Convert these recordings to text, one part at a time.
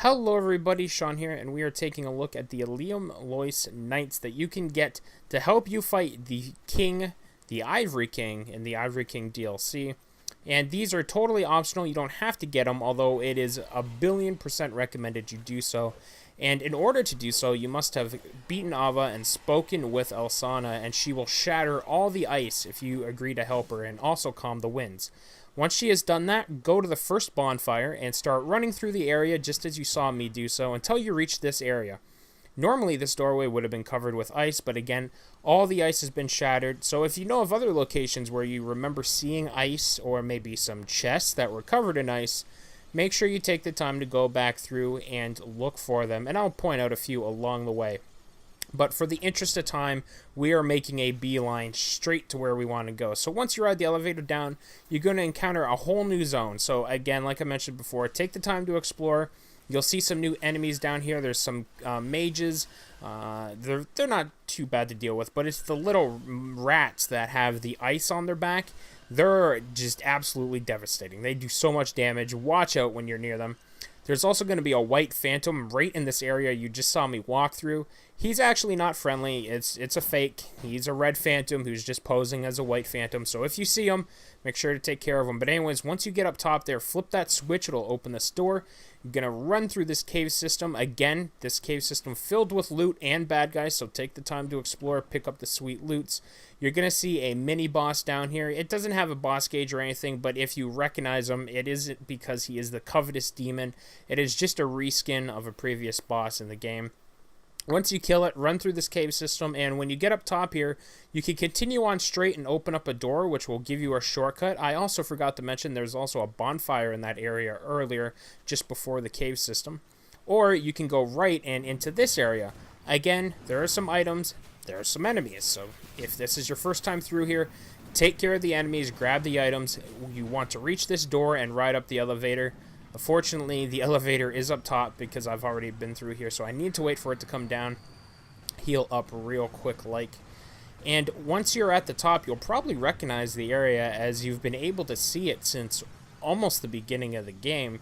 Hello everybody, Sean here, and we are taking a look at the Eleum Loyce Knights that you can get to help you fight the King, the Ivory King, in the Ivory King DLC. And these are totally optional, you don't have to get them, although it is 1,000,000,000% recommended you do so. And in order to do so, you must have beaten Ava and spoken with Elsana, and she will shatter all the ice if you agree to help her, and also calm the winds. Once she has done that, go to the first bonfire and start running through the area just as you saw me do so until you reach this area. Normally this doorway would have been covered with ice, but again, all the ice has been shattered, so if you know of other locations where you remember seeing ice or maybe some chests that were covered in ice, make sure you take the time to go back through and look for them, and I'll point out a few along the way. But for the interest of time, we are making a beeline straight to where we want to go. So once you ride the elevator down, you're going to encounter a whole new zone. So again, like I mentioned before, take the time to explore. You'll see some new enemies down here. There's some mages. They're not too bad to deal with, but it's the little rats that have the ice on their back. They're just absolutely devastating. They do so much damage. Watch out when you're near them. There's also going to be a white phantom right in this area you just saw me walk through. He's actually not friendly. It's a fake. He's a red phantom who's just posing as a white phantom. So if you see him, make sure to take care of him. But anyways, once you get up top there, flip that switch. It'll open this door. You're going to run through this cave system. Again, this cave system filled with loot and bad guys, so take the time to explore, pick up the sweet loots. You're going to see a mini boss down here. It doesn't have a boss gauge or anything, but if you recognize him, it isn't because he is the covetous demon. It is just a reskin of a previous boss in the game. Once you kill it, run through this cave system, and when you get up top here, you can continue on straight and open up a door, which will give you a shortcut. I also forgot to mention there's also a bonfire in that area earlier, just before the cave system. Or you can go right and into this area. Again, there are some items, there are some enemies, so if this is your first time through here, take care of the enemies, grab the items. You want to reach this door and ride up the elevator. Unfortunately, the elevator is up top because I've already been through here, so I need to wait for it to come down, heal up real quick like. And once you're at the top, you'll probably recognize the area as you've been able to see it since almost the beginning of the game.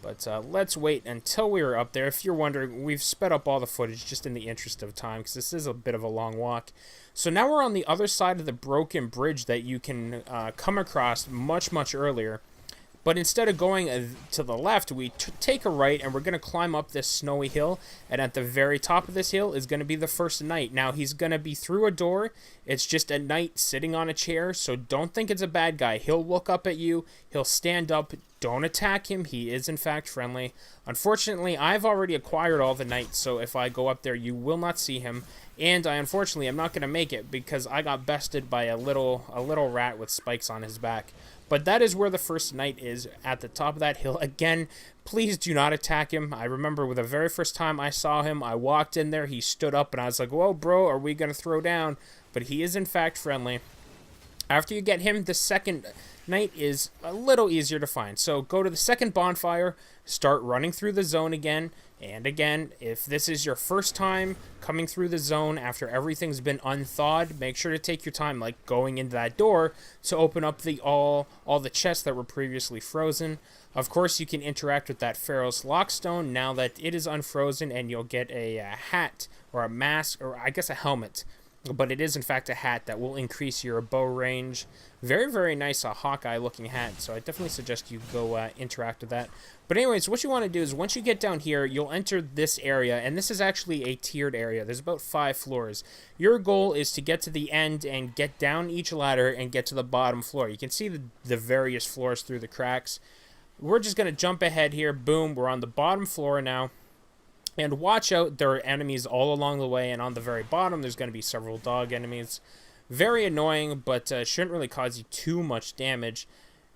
But let's wait until we're up there. If you're wondering, we've sped up all the footage just in the interest of time because this is a bit of a long walk. So now we're on the other side of the broken bridge that you can come across much earlier. But instead of going to the left, we take a right, and we're going to climb up this snowy hill. And at the very top of this hill is going to be the first knight. Now, he's going to be through a door. It's just a knight sitting on a chair, so don't think it's a bad guy. He'll look up at you. He'll stand up. Don't attack him. He is, in fact, friendly. Unfortunately, I've already acquired all the knights, so if I go up there, you will not see him. And I, unfortunately, am not going to make it because I got bested by a little rat with spikes on his back. But that is where the first knight is, at the top of that hill. Again, please do not attack him. I remember with the very first time I saw him, I walked in there, he stood up, and I was like, whoa, bro, are we going to throw down? But he is, in fact, friendly. After you get him, the second knight is a little easier to find. So go to the second bonfire, start running through the zone again. And again, if this is your first time coming through the zone after everything's been unthawed, make sure to take your time, like going into that door, to open up all the chests that were previously frozen. Of course, you can interact with that Pharaoh's Lockstone now that it is unfrozen, and you'll get a hat or a mask, or I guess a helmet. But it is, in fact, a hat that will increase your bow range. Very nice Hawkeye-looking hat, so I definitely suggest you go interact with that. But anyways, what you want to do is once you get down here, you'll enter this area, and this is actually a tiered area. There's about 5 floors. Your goal is to get to the end and get down each ladder and get to the bottom floor. You can see the various floors through the cracks. We're just going to jump ahead here. Boom, we're on the bottom floor now. And watch out, there are enemies all along the way, and on the very bottom there's going to be several dog enemies. Very annoying, but shouldn't really cause you too much damage.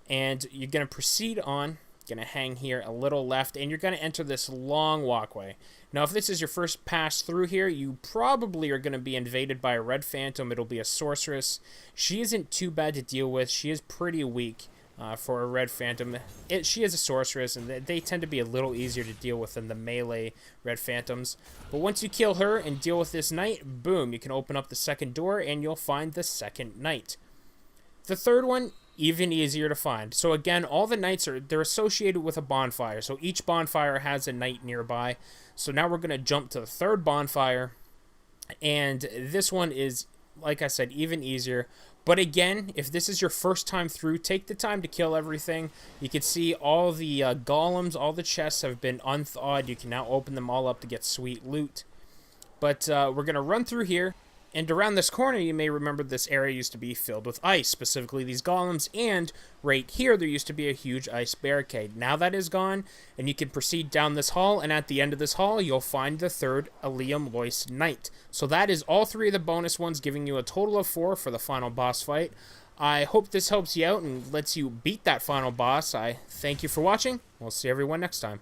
And you're going to proceed on, going to hang here a little left, and you're going to enter this long walkway. Now, if this is your first pass through here, you probably are going to be invaded by a red phantom. It'll be a sorceress. She isn't too bad to deal with. She is pretty weak. For a red phantom. She is a sorceress, and they tend to be a little easier to deal with than the melee red phantoms. But once you kill her and deal with this knight, boom, you can open up the second door, and you'll find the second knight. The third one, even easier to find. So again, all the knights they're associated with a bonfire. So each bonfire has a knight nearby. So now we're going to jump to the third bonfire. And this one is, like I said, even easier. But again, if this is your first time through, take the time to kill everything. You can see all the golems, all the chests have been unthawed. You can now open them all up to get sweet loot. But we're going to run through here. And around this corner, you may remember this area used to be filled with ice, specifically these golems, and right here there used to be a huge ice barricade. Now that is gone, and you can proceed down this hall, and at the end of this hall, you'll find the third Eleum Loyce Knight. So that is all 3 of the bonus ones, giving you a total of 4 for the final boss fight. I hope this helps you out and lets you beat that final boss. I thank you for watching. We'll see everyone next time.